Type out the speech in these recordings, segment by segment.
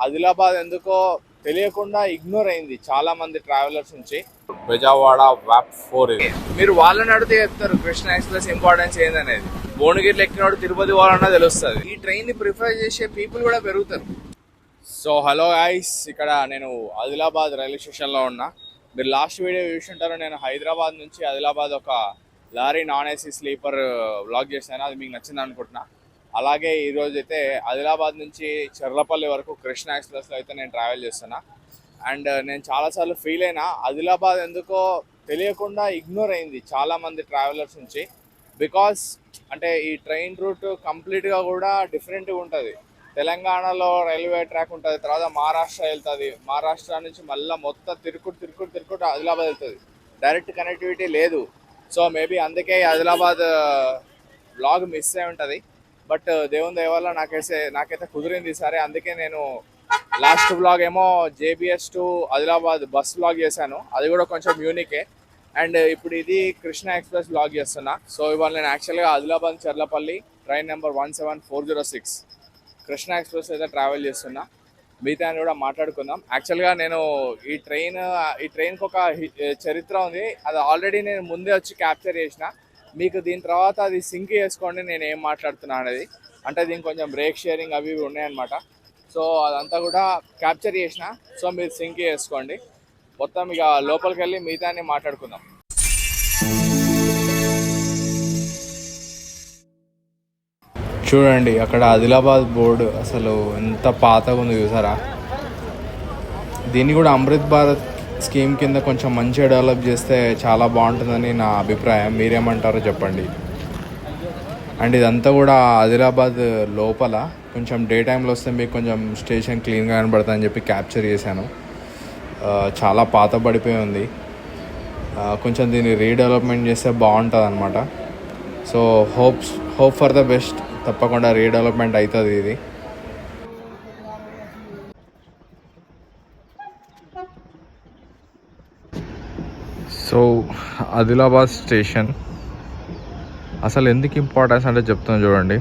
ఆదిలాబాద్ ఎందుకో తెలియకుండా ఇగ్నోర్ అయింది చాలా మంది ట్రావెలర్స్ నుంచి. బెజవాడ వ్యాప్ 4 ఇది. మీరు వాళ్ళని అడిగితే చెప్తారు కృష్ణ ఎక్స్ప్రెస్ ఇంపార్టెన్స్ ఏందనేది. భువనగిరిలో ఎక్కినోడు తిరుపతి వాళ్ళన్నా తెలుస్తుంది. ఈ ట్రైన్ ని ప్రిఫర్ చేసే పీపుల్ కూడా పెరుగుతారు. సో హలో గైస్, ఇక్కడ నేను ఆదిలాబాద్ రైల్వే స్టేషన్లో ఉన్నా. మీరు లాస్ట్ వీడియో చూసుంటారు, నేను హైదరాబాద్ నుంచి ఆదిలాబాద్ ఒక lorry non AC sleeper vlog చేశాను. అది మీకు నచ్చింది అనుకుంటున్నా. అలాగే ఈరోజు అయితే ఆదిలాబాద్ నుంచి చర్లపల్లి వరకు కృష్ణ ఎక్స్ప్రెస్లో అయితే నేను ట్రావెల్ చేస్తున్నా. అండ్ నేను చాలాసార్లు ఫీల్ అయినా ఆదిలాబాద్ ఎందుకో తెలియకుండా ఇగ్నోర్ అయింది చాలామంది ట్రావెలర్స్ నుంచి. బికాస్ అంటే ఈ ట్రైన్ రూట్ కంప్లీట్గా కూడా డిఫరెంట్గా ఉంటుంది. తెలంగాణలో రైల్వే ట్రాక్ ఉంటుంది, తర్వాత మహారాష్ట్ర వెళ్తుంది, మహారాష్ట్ర నుంచి మళ్ళీ మొత్తం తిరుక్కుంటూ ఆదిలాబాద్ వెళ్తుంది. డైరెక్ట్ కనెక్టివిటీ లేదు. సో మేబీ అందుకే ఆదిలాబాద్ వ్లాగ్ మిస్ అయి ఉంటుంది. బట్ దేవుని దయ వల్ల నాకైతే కుదిరింది సరే. అందుకే నేను లాస్ట్ వ్లాగ్ ఏమో JBS to Adilabad bus vlog చేశాను, అది కూడా కొంచెం యూనికే. అండ్ ఇప్పుడు ఇది కృష్ణ ఎక్స్ప్రెస్ వ్లాగ్ చేస్తున్నా. సో ఇవాళ నేను యాక్చువల్గా Adilabad Charlapalli train number 17406 Krishna express అయితే ట్రావెల్ చేస్తున్నా. మిగతా అని కూడా మాట్లాడుకుందాం. యాక్చువల్గా నేను ఈ ట్రైన్కి ఒక చరిత్ర ఉంది. అది ఆల్రెడీ నేను ముందే వచ్చి క్యాప్చర్ చేసిన. మీకు దీని తర్వాత అది సింక్ చేసుకోండి నేను ఏం మాట్లాడుతున్నా అనేది. అంటే దీనికి కొంచెం బ్రేక్ షేరింగ్ అవి ఉన్నాయన్నమాట. సో అదంతా కూడా క్యాప్చర్ చేసిన. సో మీరు సింక్ చేసుకోండి. మొత్తం ఇక లోపలికి వెళ్ళి మిగతాన్ని మాట్లాడుకుందాం. చూడండి అక్కడ ఆదిలాబాద్ బోర్డు అసలు ఎంత పాతగా ఉంది చూసారా. దీన్ని కూడా అమృత్ భారత్ స్కీమ్ కింద కొంచెం మంచిగా డెవలప్ చేస్తే చాలా బాగుంటుందని నా అభిప్రాయం. మీరేమంటారో చెప్పండి. అండ్ ఇదంతా కూడా ఆదిలాబాద్ లోపల కొంచెం డే టైంలో వస్తే మీకు కొంచెం స్టేషన్ క్లీన్గా కనబడుతుందని చెప్పి క్యాప్చర్ చేశాను. చాలా పాత పడిపోయి ఉంది. కొంచెం దీన్ని రీడెవలప్మెంట్ చేస్తే బాగుంటుంది అనమాట. So hope for the best. తప్పకుండా రీడెవలప్మెంట్ అవుతుంది ఇది. సో ఆదిలాబాద్ స్టేషన్ అసలు ఎందుకు ఇంపార్టెన్స్ అంటే చెప్తాను చూడండి.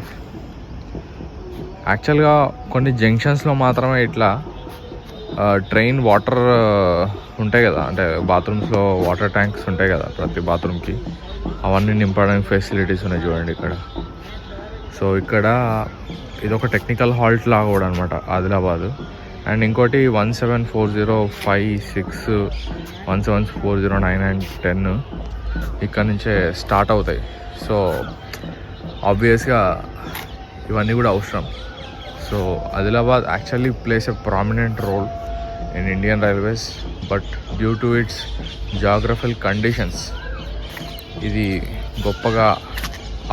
యాక్చువల్గా కొన్ని జంక్షన్స్లో మాత్రమే ఇట్లా ట్రైన్ వాటర్ ఉంటాయి కదా, అంటే బాత్రూమ్స్లో వాటర్ ట్యాంక్స్ ఉంటాయి కదా ప్రతి బాత్రూమ్కి, అవన్నీ నింపడానికి ఫెసిలిటీస్ ఉన్నాయి చూడండి ఇక్కడ. సో ఇక్కడ ఇదొక టెక్నికల్ హాల్ట్ లాగా కూడా అనమాట ఆదిలాబాద్. అండ్ ఇంకోటి 17405 17409 అండ్ 10 ఇక్కడ నుంచే స్టార్ట్ అవుతాయి. సో ఆబ్వియస్గా ఇవన్నీ కూడా అవసరం. So Adilabad actually place a prominent role in Indian railways, but due to its geographical conditions ఇది గొప్పగా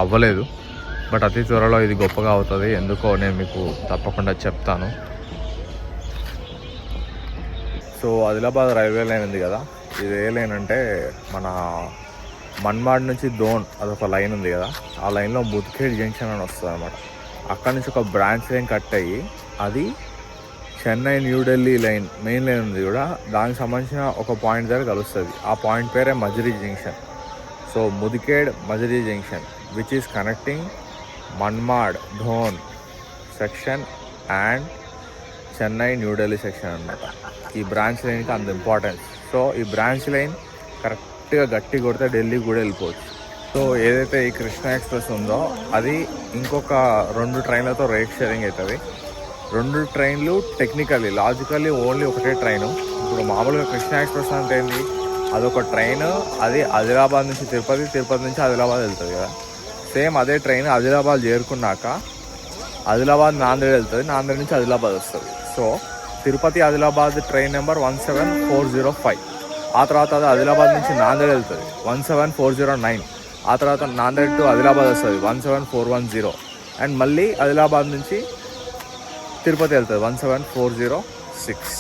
అవ్వలేదు. బట్ అతి త్వరలో ఇది గొప్పగా అవుతుంది. ఎందుకో నేను మీకు తప్పకుండా చెప్తాను. సో ఆదిలాబాద్ రైల్వే లైన్ ఉంది కదా, ఇది ఏ లైన్ అంటే మన మన్మాడ్ నుంచి దోన్ అదొక లైన్ ఉంది కదా, ఆ లైన్లో ముద్ఖేడ్ జంక్షన్ అని వస్తుంది అనమాట. అక్కడ నుంచి ఒక బ్రాంచ్ లైన్ కట్ అయ్యి అది Chennai New Delhi line main line ఉంది కూడా, దానికి సంబంధించిన ఒక పాయింట్ దగ్గర కలుస్తుంది. ఆ పాయింట్ పేరే మజిలీ జంక్షన్. సో ముద్ఖేడ్ మజిలీ junction which is connecting Manmad Dhone section and Chennai New Delhi section అనమాట. ఈ బ్రాంచ్ లైన్కి అంత ఇంపార్టెన్స్. సో ఈ బ్రాంచ్ లైన్ కరెక్ట్గా గట్టి కొడితే ఢిల్లీకి కూడా వెళ్ళిపోవచ్చు. సో ఏదైతే ఈ కృష్ణ ఎక్స్ప్రెస్ ఉందో అది ఇంకొక 2 ట్రైన్లతో రేట్ షేరింగ్ అవుతుంది. 2 ట్రైన్లు టెక్నికల్లీ లాజికల్లీ ఓన్లీ ఒకటే ట్రైను. ఇప్పుడు మామూలుగా కృష్ణ ఎక్స్ప్రెస్ అంటే ఏంటి, అదొక ట్రైన్, అది ఆదిలాబాద్ నుంచి తిరుపతి, తిరుపతి నుంచి ఆదిలాబాద్ వెళ్తుంది కదా. సేమ్ అదే ట్రైన్ ఆదిలాబాద్ చేరుకున్నాక ఆదిలాబాద్ నాందేడ్ వెళ్తుంది, నాందేడ్ నుంచి ఆదిలాబాద్ వస్తుంది. So Tirupati Adilabad train number 17405. ఆ తర్వాత అది ఆదిలాబాద్ నుంచి నాందేడ్ వెళ్తుంది 17409. ఆ తర్వాత నాందేడ్ టు ఆదిలాబాద్ వస్తుంది 17410. అండ్ మళ్ళీ ఆదిలాబాద్ నుంచి తిరుపతి వెళ్తుంది 17406.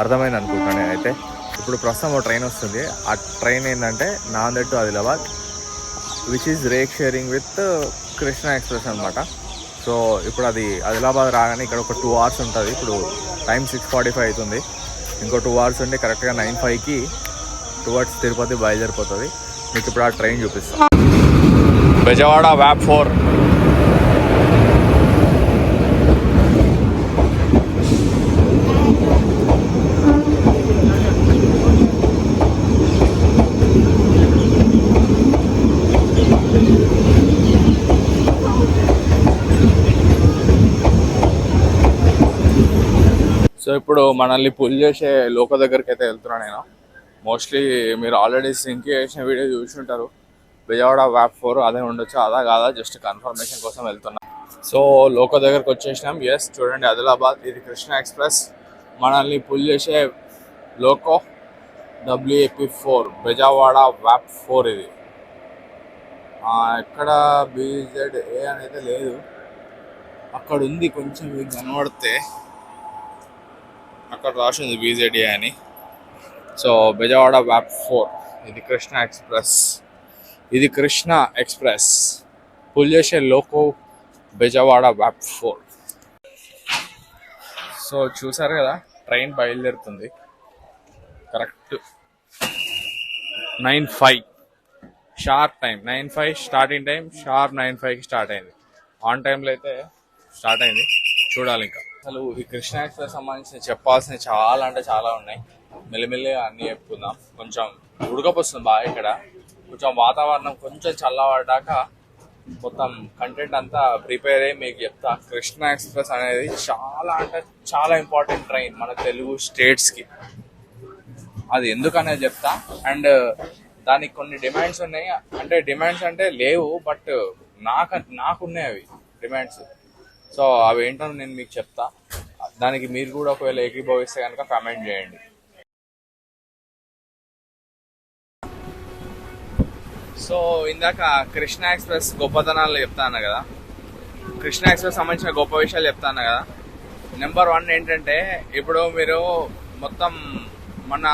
అర్థమైంది అనుకుంటున్నాను నేనైతే. ఇప్పుడు ప్రస్తుతం ఒక ట్రైన్ వస్తుంది. ఆ ట్రైన్ ఏంటంటే Nanded to Adilabad which is rake sharing with Krishna express అనమాట. సో ఇప్పుడు అది ఆదిలాబాద్ రాగానే ఇక్కడ ఒక 2 hours ఉంటుంది. ఇప్పుడు టైం 6:45 అవుతుంది. ఇంకో 2 hours ఉండి కరెక్ట్గా 9:05కి టువర్డ్స్ తిరుపతి బయలుదేరిపోతుంది. మీకు ఇప్పుడు ఆ ట్రైన్ చూపిస్తాను. బెజవాడ వ్యాప్ 4. సో ఇప్పుడు మనల్ని పుల్ చేసే లోక దగ్గరికి అయితే వెళ్తున్నా నేను. మోస్ట్లీ మీరు ఆల్రెడీ సింక్ చేసిన వీడియో చూసి ఉంటారు. విజయవాడ వ్యాప్ 4 అదే ఉండొచ్చు, అదా కాదా జస్ట్ కన్ఫర్మేషన్ కోసం వెళ్తున్నా. సో లోక దగ్గరకు వచ్చేసినాం. ఎస్ చూడండి, ఆదిలాబాద్, ఇది కృష్ణ ఎక్స్ప్రెస్. మనల్ని పుల్ చేసే లోకో WAP4 విజయవాడ వ్యాప్ 4 ఇది. ఎక్కడ BZA అనేది లేదు, అక్కడ ఉంది కొంచెం మీకు కనబడితే, అక్కడ రాసింది BZA అని. సో విజయవాడ వ్యాప్ 4 ఇది కృష్ణ ఎక్స్ప్రెస్. ఇది కృష్ణ ఎక్స్ప్రెస్ పుల్ చేసే లోకో విజయవాడ వ్యాప్ 4. సో చూసారు కదా, ట్రైన్ బయలుదేరుతుంది correct 9:05 sharp time. 9:05 starting time, sharp 9:05కి స్టార్ట్ అయింది. ఆన్ టైంలో అయితే స్టార్ట్ అయింది. చూడాలి ఇంకా. అసలు ఈ కృష్ణ ఎక్స్ప్రెస్ సంబంధించి చెప్పాల్సిన చాలా అంటే చాలా ఉన్నాయి. మెల్లిమెల్లిగా అన్నీ చెప్పుకుందాం. కొంచెం ఉడకపోస్తుంది బాగా ఇక్కడ. కొంచెం వాతావరణం కొంచెం చల్లబడ్డాక మొత్తం కంటెంట్ అంతా ప్రిపేర్ అయ్యి మీకు చెప్తా. కృష్ణ ఎక్స్ప్రెస్ అనేది చాలా అంటే చాలా ఇంపార్టెంట్ ట్రైన్ మన తెలుగు స్టేట్స్కి. అది ఎందుకనేది చెప్తా. అండ్ దానికి కొన్ని డిమాండ్స్ ఉన్నాయి. అంటే డిమాండ్స్ అంటే లేవు, బట్ నాకున్నాయి అవి డిమాండ్స్. సో అవి ఏంటో నేను మీకు చెప్తా. దానికి మీరు కూడా ఒకవేళ ఏకీభవిస్తే కనుక కామెంట్ చేయండి. సో ఇందాక కృష్ణ ఎక్స్ప్రెస్ గొప్పతనాలు చెప్తాను కదా, కృష్ణ ఎక్స్ప్రెస్ సంబంధించిన గొప్ప విషయాలు చెప్తాను కదా. నెంబర్ 1 ఏంటంటే, ఇప్పుడు మీరు మొత్తం మన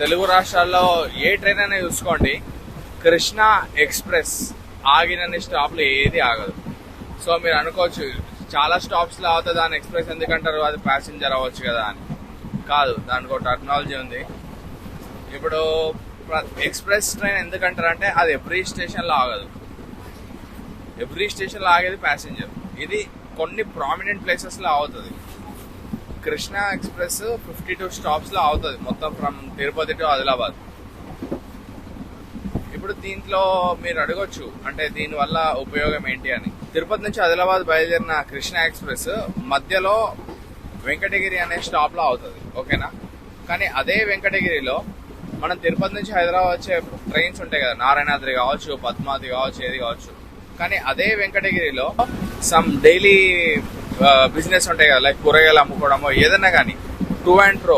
తెలుగు రాష్ట్రాల్లో ఏ ట్రైన్ అయినా చూసుకోండి, కృష్ణ ఎక్స్ప్రెస్ ఆగినన్ని స్టాప్లు ఏది ఆగదు. సో మీరు అనుకోవచ్చు చాలా స్టాప్స్లో అవుతుంది దాని ఎక్స్ప్రెస్ ఎందుకంటారు, అది ప్యాసింజర్ అవ్వచ్చు కదా అని. కాదు, దానికి ఒక టెక్నాలజీ ఉంది. ఇప్పుడు ఎక్స్ప్రెస్ ట్రైన్ ఎందుకంటారు అంటే అది ఎవ్రీ స్టేషన్లో ఆగదు. ఎవ్రీ స్టేషన్లో ఆగేది ప్యాసింజర్. ఇది కొన్ని ప్రామినెంట్ ప్లేసెస్లో అవుతుంది. కృష్ణ ఎక్స్ప్రెస్ 52 స్టాప్స్లో అవుతుంది మొత్తం ఫ్రమ్ తిరుపతి టు ఆదిలాబాద్. ఇప్పుడు దీంట్లో మీరు అడగొచ్చు అంటే దీనివల్ల ఉపయోగం ఏంటి అని. తిరుపతి నుంచి ఆదిలాబాద్ బయలుదేరిన కృష్ణ ఎక్స్ప్రెస్ మధ్యలో వెంకటగిరి అనే స్టాప్లో అవుతుంది, ఓకేనా. కానీ అదే వెంకటగిరిలో మనం తిరుపతి నుంచి హైదరాబాద్ వచ్చే ట్రైన్స్ ఉంటాయి కదా, నారాయణాద్రి కావచ్చు, పద్మావతి కావచ్చు, ఏది కావచ్చు. కానీ అదే వెంకటగిరిలో సమ్ డైలీ బిజినెస్ ఉంటాయి కదా, లైక్ కూరగాయలు అమ్ముకోవడమో ఏదన్నా కానీ, టూ అండ్ ఫ్రో.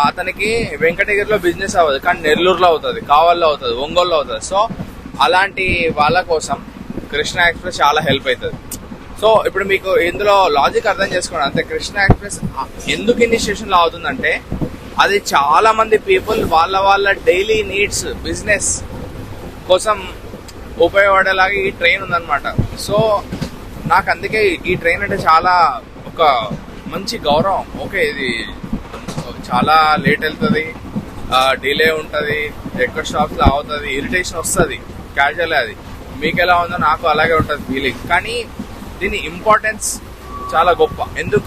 అతనికి వెంకటగిరిలో బిజినెస్ అవ్వదు, కానీ నెల్లూరులో అవుతుంది, కావల్లో అవుతుంది, ఒంగోలులో అవుతుంది. సో అలాంటి వాళ్ళ కోసం కృష్ణ ఎక్స్ప్రెస్ చాలా హెల్ప్ అవుతుంది. సో ఇప్పుడు మీకు ఇందులో లాజిక్ అర్థం చేసుకోండి అంతే. కృష్ణ ఎక్స్ప్రెస్ ఎందుకు ఇన్ని స్టేషన్లో అవుతుందంటే, అది చాలా మంది పీపుల్ వాళ్ళ డైలీ నీడ్స్ బిజినెస్ కోసం ఉపయోగపడేలాగా ఈ ట్రైన్ ఉందన్నమాట. సో నాకు అందుకే ఈ ట్రైన్ అంటే చాలా ఒక మంచి గౌరవం. ఓకే, ఇది చాలా లేట్ వెళ్తుంది, డిలే ఉంటుంది, ఎక్కడ స్టాప్స్లో అవుతుంది, ఇరిటేషన్ వస్తుంది, క్యాజువల్. అది మీకు ఎలా ఉందో నాకు అలాగే ఉంటుంది ఫీలింగ్. కానీ దీని ఇంపార్టెన్స్ చాలా గొప్ప. ఎందుకు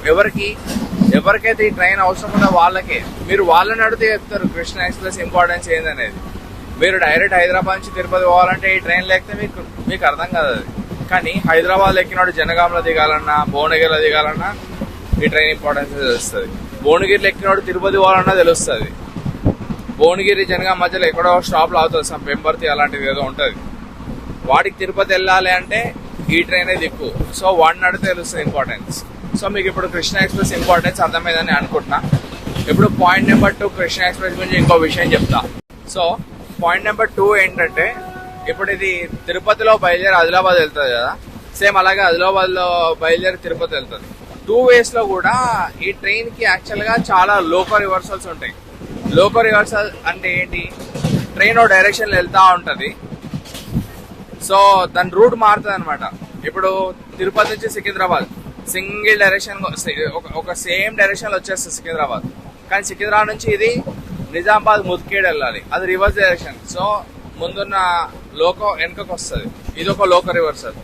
ఎవరికైతే ఈ ట్రైన్ అవసరం ఉందో వాళ్ళకే. మీరు వాళ్ళని అడిగితే చెప్తారు కృష్ణ ఎక్స్ప్రెస్ ఇంపార్టెన్స్ ఏందనేది. మీరు డైరెక్ట్ హైదరాబాద్ నుంచి తిరుపతి పోవాలంటే ఈ ట్రైన్ లేకపోతే మీకు అర్థం కాదు అది. కానీ హైదరాబాద్ ఎక్కినాడు జనగాంలో దిగాలన్నా, భువనగిరిలో దిగాలన్నా ఈ ట్రైన్ ఇంపార్టెన్స్ తెలుస్తుంది. భువనగిరిలో ఎక్కినాడు తిరుపతి పోవాలన్నా తెలుస్తుంది. భువనగిరి జనగాం మధ్యలో ఎక్కడో స్టాప్లో అవుతుంది, సమ్ పెంబర్తి అలాంటిది ఏదో ఉంటుంది. వాడికి తిరుపతి వెళ్ళాలి అంటే ఈ ట్రైనే దిక్కు. సో వాడిని అడిగితే తెలుస్తుంది ఇంపార్టెన్స్. సో మీకు ఇప్పుడు కృష్ణ ఎక్స్ప్రెస్ ఇంపార్టెన్స్ అర్థమైందని అనుకుంటున్నా. ఇప్పుడు పాయింట్ నెంబర్ 2 కృష్ణ ఎక్స్ప్రెస్ గురించి ఇంకో విషయం చెప్తా. సో పాయింట్ నెంబర్ 2 ఏంటంటే, ఇప్పుడు ఇది తిరుపతిలో బయలుదేరి ఆదిలాబాద్ వెళ్తుంది కదా, సేమ్ అలాగే ఆదిలాబాద్లో బయలుదేరి తిరుపతి వెళ్తుంది. 2 వేస్లో కూడా ఈ ట్రైన్కి యాక్చువల్గా చాలా లోకో రివర్సల్స్ ఉంటాయి. లోకో రివర్సల్ అంటే ఏంటి, ట్రైన్ ఓ డైరెక్షన్లో వెళ్తూ ఉంటుంది. సో దాని రూట్ మారుతుంది అనమాట. ఇప్పుడు తిరుపతి నుంచి సికింద్రాబాద్ సింగిల్ డైరెక్షన్, ఒక సేమ్ డైరెక్షన్లో వచ్చేస్తుంది సికింద్రాబాద్. కానీ సికింద్రాబాద్ నుంచి ఇది నిజామాబాద్ ముద్కేడ్ వెళ్ళాలి, అది రివర్స్ డైరెక్షన్. సో ముందున్న లోకో వెనుకకు వస్తుంది. ఇది ఒక లోకో రివర్సల్.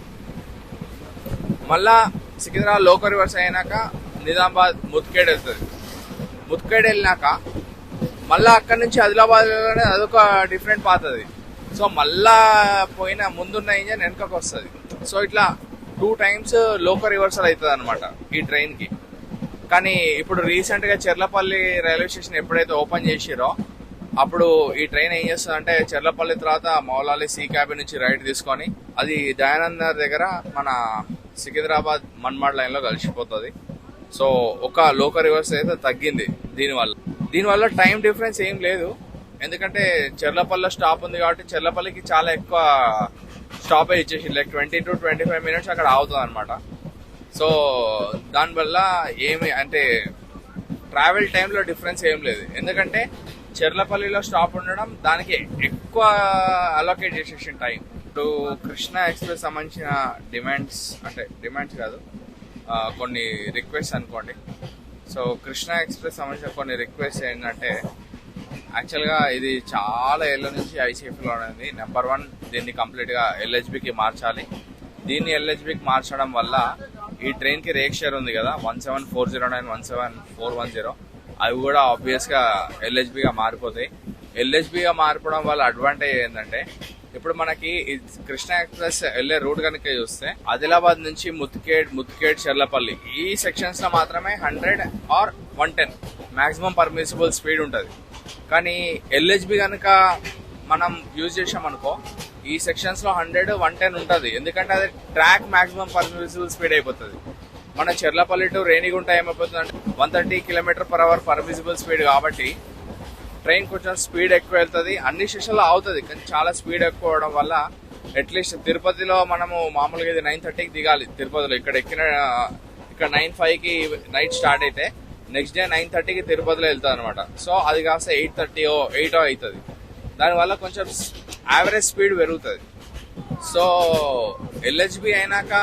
మళ్ళా సికింద్రాబాద్ లోకో రివర్స్ అయినాక నిజామాబాద్ ముద్కేడ్ వెళ్తుంది. ముద్కేడ్ వెళ్ళినాక మళ్ళీ అక్కడి నుంచి ఆదిలాబాద్ అదొక డిఫరెంట్ పాత్ అది. సో మళ్ళా పోయిన ముందున్న ఇంజన్ వెనుకకు వస్తుంది. సో ఇట్లా 2 times లోకో రివర్సల్ అవుతుంది అనమాట ఈ ట్రైన్కి. కానీ ఇప్పుడు రీసెంట్గా చెర్లపల్లి రైల్వే స్టేషన్ ఎప్పుడైతే ఓపెన్ చేసిరో అప్పుడు ఈ ట్రైన్ ఏం చేస్తుంది అంటే చెర్లపల్లి తర్వాత మౌలాలి సి క్యాబిన్ నుంచి రైట్ తీసుకొని అది దయానంద్ నగర్ దగ్గర మన సికింద్రాబాద్ మన్మాడ్ లైన్లో కలిసిపోతుంది. సో ఒక లోకల్ రివర్స్ అయితే తగ్గింది దీనివల్ల టైం డిఫరెన్స్ ఏం లేదు. ఎందుకంటే చెర్లపల్లిలో స్టాప్ ఉంది కాబట్టి చెర్లపల్లికి చాలా ఎక్కువ స్టాపేజ్ ఇచ్చేసి లైక్ 20 to 25 minutes అక్కడ ఆగుతుంది అనమాట. సో దానివల్ల ఏమి అంటే ట్రావెల్ టైంలో డిఫరెన్స్ ఏం లేదు. ఎందుకంటే చెర్లపల్లిలో స్టాప్ ఉండడం దానికి ఎక్కువ అలొకేట్ చేసేసిన టైం. ఇప్పుడు కృష్ణ ఎక్స్ప్రెస్ సంబంధించిన డిమాండ్స్ కాదు, కొన్ని రిక్వెస్ట్ అనుకోండి. సో కృష్ణ ఎక్స్ప్రెస్ సంబంధించిన కొన్ని రిక్వెస్ట్ ఏంటంటే యాక్చువల్గా ఇది చాలా ఏళ్ళ నుంచి ఐసీఎఫ్లో ఉంది. నెంబర్ 1 దీన్ని కంప్లీట్గా ఎల్హెచ్బికి మార్చాలి. దీన్ని ఎల్హెచ్బికి మార్చడం వల్ల ఈ ట్రైన్కి రేక్ షేర్ ఉంది కదా 17409 17410 అవి కూడా ఆబ్వియస్గా ఎల్హెచ్బిగా మారిపోతాయి. ఎల్హెచ్బిగా మారిపోవడం వల్ల అడ్వాంటేజ్ ఏంటంటే ఇప్పుడు మనకి కృష్ణ ఎక్స్ప్రెస్ వెళ్ళే రూట్ కనుక చూస్తే ఆదిలాబాద్ నుంచి ముత్కేడ్ చెర్లపల్లి ఈ సెక్షన్స్ లో మాత్రమే 100 or 110 మాక్సిమం పర్మిసిబుల్ స్పీడ్ ఉంటుంది. కానీ ఎల్హెచ్బి కనుక మనం యూజ్ చేసామనుకో ఈ సెక్షన్స్ లో 100, 110 ఉంటుంది. ఎందుకంటే అది ట్రాక్ మాక్సిమం పర్మిసిబుల్ స్పీడ్ అయిపోతుంది. మన చెర్లపల్లి టు రేణిగుంట ఏమైపోతుంది అంటే 130 km/h పర్మిసిబుల్ స్పీడ్ కాబట్టి ట్రైన్ కొంచెం స్పీడ్ ఎక్కువ వెళ్తుంది. అన్ని స్టేషన్లో అవుతుంది కానీ చాలా స్పీడ్ ఎక్కువ అవడం వల్ల అట్లీస్ట్ తిరుపతిలో మనము మామూలుగా ఇది 9:30కి దిగాలి. తిరుపతిలో ఇక్కడ 9:05కి నైట్ స్టార్ట్ అయితే నెక్స్ట్ డే 9:30కి తిరుపతిలో వెళ్తుంది అనమాట. సో అది కాస్త 8:30 8 అవుతుంది. దానివల్ల కొంచెం యావరేజ్ స్పీడ్ పెరుగుతుంది. సో ఎల్హెచ్బి అయినాక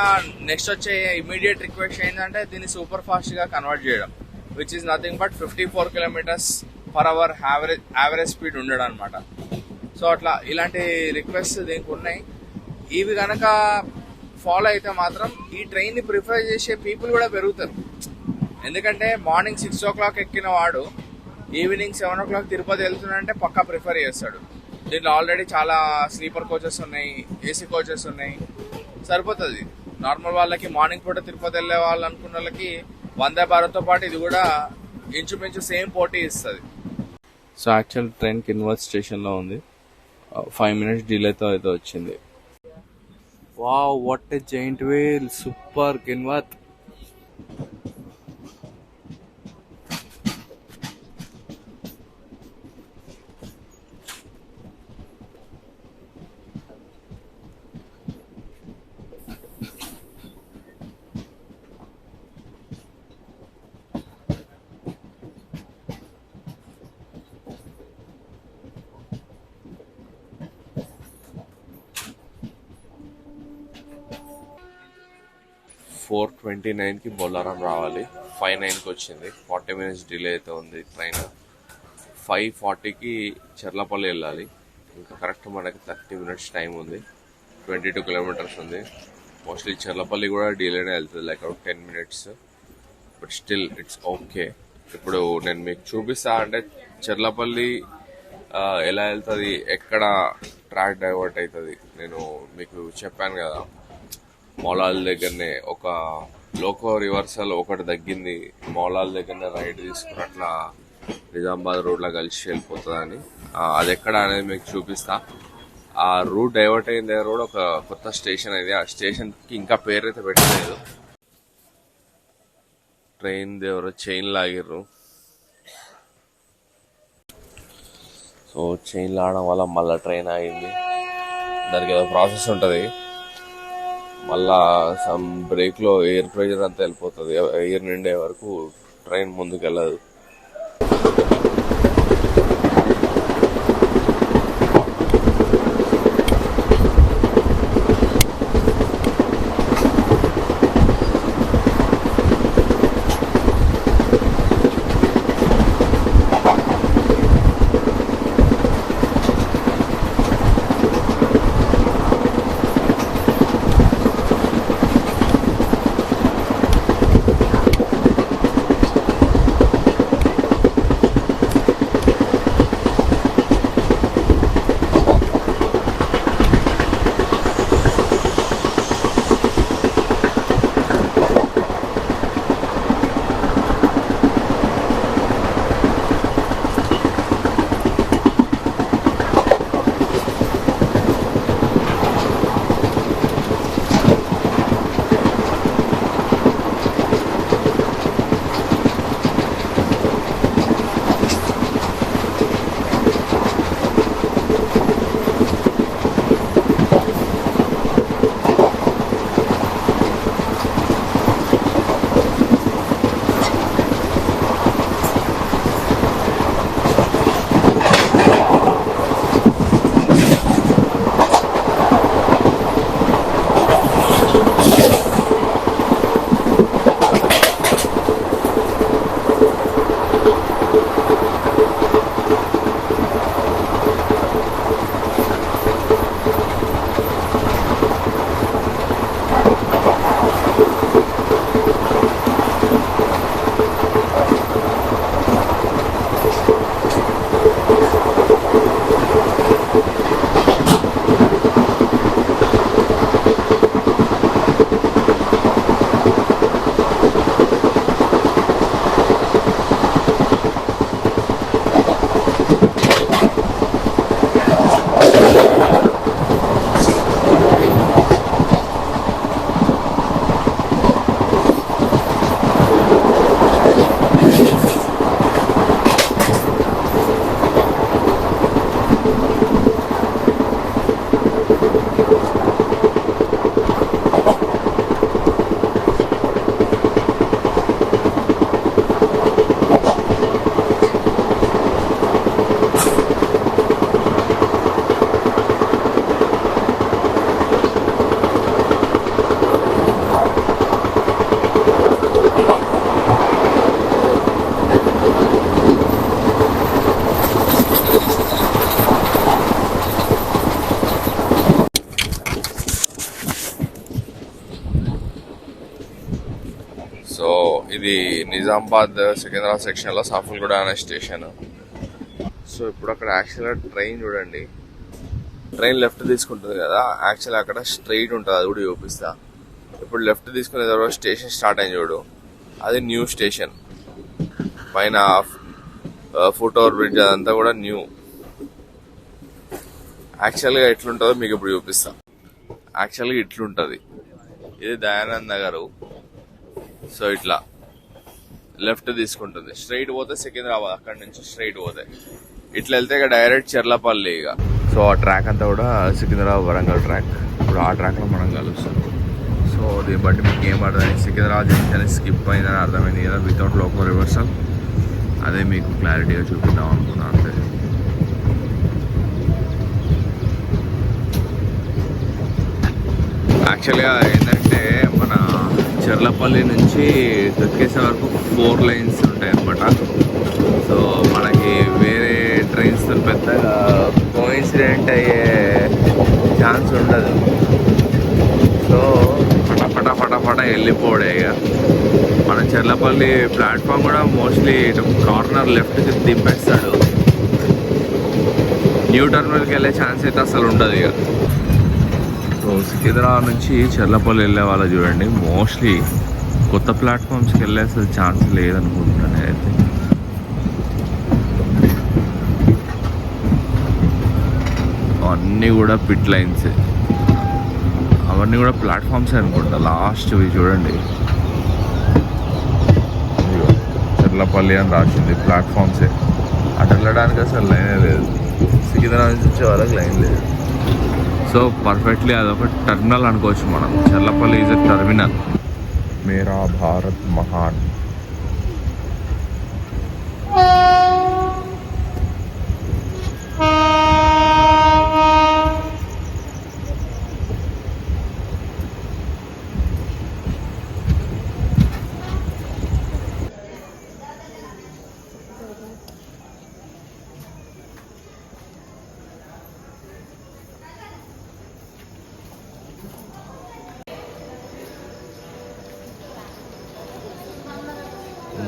నెక్స్ట్ వచ్చే ఇమీడియట్ రిక్వెస్ట్ ఏంటంటే దీన్ని సూపర్ ఫాస్ట్గా కన్వర్ట్ చేయడం, which is nothing but 54 km/h average speed ఉండడం అనమాట. సో అట్లా ఇలాంటి రిక్వెస్ట్ దీనికి ఉన్నాయి. ఇవి కనుక ఫాలో అయితే మాత్రం ఈ ట్రైన్ని ప్రిఫర్ చేసే పీపుల్ కూడా పెరుగుతారు. ఎందుకంటే మార్నింగ్ 6 o'clock ఎక్కిన వాడు ఈవినింగ్ 7 o'clock తిరుపతి వెళ్తున్నాడంటే పక్కా ప్రిఫర్ చేస్తాడు. దీంట్లో ఆల్రెడీ చాలా స్లీపర్ కోచెస్ ఉన్నాయి, ఏసీ కోచెస్ ఉన్నాయి, సరిపోతుంది. నార్మల్ వాళ్ళకి మార్నింగ్ పూట తిరుపతి వెళ్ళే వాళ్ళు అనుకున్న వాళ్ళకి వందే భారత్తో పాటు ఇది కూడా ఇంచుమించు సేమ్ పోటీ ఇస్తుంది. సో యాక్చువల్ ట్రైన్ కిన్వర్త్ స్టేషన్లో ఉంది. 5 minutes డిలేతో అయితే వచ్చింది. Wow, what a giant wheel, super కిన్వర్త్. .429కి బొల్లారం రావాలి. 5:09కి వచ్చింది. 40 minutes డిలే అయితే ఉంది ట్రైన్. 5:40కి చెర్లపల్లి వెళ్ళాలి. ఇంకా కరెక్ట్ మనకి 30 minutes టైం ఉంది. 22 kilometers ఉంది. మోస్ట్లీ చెర్లపల్లి కూడా డిలేనే వెళ్తుంది, like 10 minutes, but still it's okay. ఇప్పుడు నేను మీకు చూపిస్తా అంటే చెర్లపల్లి ఎలా వెళ్తుంది, ఎక్కడ ట్రాక్ డైవర్ట్ అవుతుంది. నేను మీకు చెప్పాను కదా, మౌలాల్ దగ్గరనే ఒక లోకో రివర్సల్ ఒకటి తగ్గింది, మౌలాల్ దగ్గరనే రైట్ తీసుకుని అట్లా నిజామాబాద్ రోడ్లో కలిసి వెళ్ళిపోతుందని. అది ఎక్కడ అనేది మీకు చూపిస్తా. ఆ రూట్ డైవర్ట్ అయిన దగ్గర కూడా ఒక కొత్త స్టేషన్ అయితే, ఆ స్టేషన్కి ఇంకా పేరు అయితే పెట్టలేదు. ట్రైన్ ఎవరో చైన్ లాగిర్రు. సో చైన్ లాగడం వల్ల మళ్ళీ ట్రైన్ ఆగింది. దానికి ఏదో ప్రాసెస్ ఉంటుంది. మళ్ళా సమ్ బ్రేక్లో ఎయిర్ ప్రెషర్ అంతా వెళ్ళిపోతుంది. ఎయిర్ నిండే వరకు ట్రైన్ ముందుకు వెళ్ళదు. సో ఇది నిజామాబాద్ సికింద్రాబాద్ సెక్షన్లో సాఫుల్గూడ అనే స్టేషన్. సో ఇప్పుడు అక్కడ యాక్చువల్గా ట్రైన్ చూడండి, ట్రైన్ లెఫ్ట్ తీసుకుంటుంది కదా, యాక్చువల్గా అక్కడ స్ట్రైట్ ఉంటుంది, అది కూడా చూపిస్తా. ఇప్పుడు లెఫ్ట్ తీసుకునే తర్వాత స్టేషన్ స్టార్ట్ అయింది చూడు, అది న్యూ స్టేషన్. పైన ఫుట్ ఓవర్ బ్రిడ్జ్ అదంతా కూడా న్యూ. యాక్చువల్గా ఎట్లుంటుందో మీకు ఇప్పుడు చూపిస్తా. యాక్చువల్గా ఇట్లుంటుంది, ఇది దయానంద్ నగర్. సో ఇట్లా లెఫ్ట్ తీసుకుంటుంది, స్ట్రైట్ పోతే సికింద్రాబాద్, అక్కడ నుంచి స్ట్రైట్ పోతే ఇట్లా వెళ్తే ఇక డైరెక్ట్ చెర్లపల్లి ఇక. సో ఆ ట్రాక్ అంతా కూడా సికింద్రాబాద్ వరంగల్ ట్రాక్. ఇప్పుడు ఆ ట్రాక్లో మనం కలుస్తాం. సో దీన్ని బట్టి మీకు ఏం అర్థమైంది, సికింద్రాబాద్ జంక్షన్ స్కిప్ అయిందని అర్థమైంది కదా, వితౌట్ లోకల్ రివర్సల్. అదే మీకు క్లారిటీగా చూపిద్దాం అనుకున్నాను అంతే. యాక్చువల్గా ఏంటంటే మన చెర్లపల్లి నుంచి దొక్కేసే వరకు 4 లైన్స్ ఉంటాయి అన్నమాట. సో మనకి వేరే ట్రైన్స్ పెద్దగా కోఇన్సిడెంట్ అయ్యే ఛాన్స్ ఉండదు. సో ఫటాఫట వెళ్ళిపోడే ఇక. మన చెర్లపల్లి ప్లాట్ఫామ్ కూడా మోస్ట్లీ కార్నర్ లెఫ్ట్కి దింపేస్తాడు. న్యూ టర్మినల్కి వెళ్ళే ఛాన్స్ అయితే అసలు ఉండదు ఇక. సో సికింద్రాబాద్ నుంచి చెర్లపల్లి వెళ్ళే వాళ్ళు చూడండి, మోస్ట్లీ కొత్త ప్లాట్ఫామ్స్కి వెళ్ళే అసలు ఛాన్స్ లేదనుకుంటున్నాను నేనైతే. అన్నీ కూడా పిట్ లైన్స్, అవన్నీ కూడా ప్లాట్ఫామ్స్ అనుకుంటా. లాస్ట్వి చూడండి, చెర్లపల్లి అని రాసింది, ప్లాట్ఫామ్సే. అటు వెళ్ళడానికి అసలు లైనే లేదు, సికింద్రాబాద్ నుంచి వచ్చే వాళ్ళకి లైన్ లేదు. సో పర్ఫెక్ట్లీ అదొక టర్మినల్ అనుకోవచ్చు మనం. Cherlapalli is a terminal. మేరా భారత్ మహాన్.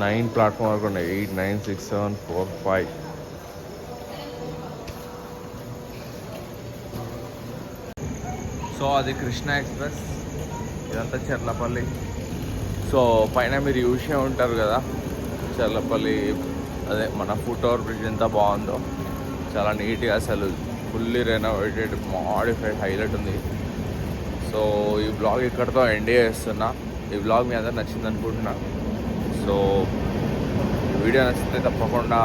నైన్ ప్లాట్ఫామ్ వరకు ఉన్నాయి, 8, 9, 6, 7, 4, 5. సో అది కృష్ణ ఎక్స్ప్రెస్, ఇదంతా చెర్లపల్లి. సో పైన మీరు చూసే ఉంటారు కదా చెర్లపల్లి, అదే మన ఫుట్ ఓవర్ బ్రిడ్జ్ ఎంత బాగుందో, చాలా నీట్గా అసలు ఫుల్లీ రెనోవేటెడ్, మాడిఫైడ్, హైలైట్ ఉంది. సో ఈ బ్లాగ్ ఇక్కడితో ఎండ్ చేస్తున్నా. ఈ బ్లాగ్ మీ అందరు నచ్చింది అనుకుంటున్నా. సో వీడియో నచ్చితే తప్పకుండా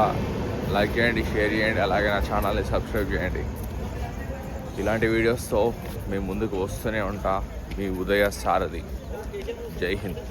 లైక్ చేయండి, షేర్ చేయండి, అలాగే నా ఛానల్ని సబ్స్క్రైబ్ చేయండి. ఇలాంటి వీడియోస్తో మేము ముందుకు వస్తూనే ఉంటా. మీ ఉదయ సారథి. జై హింద్.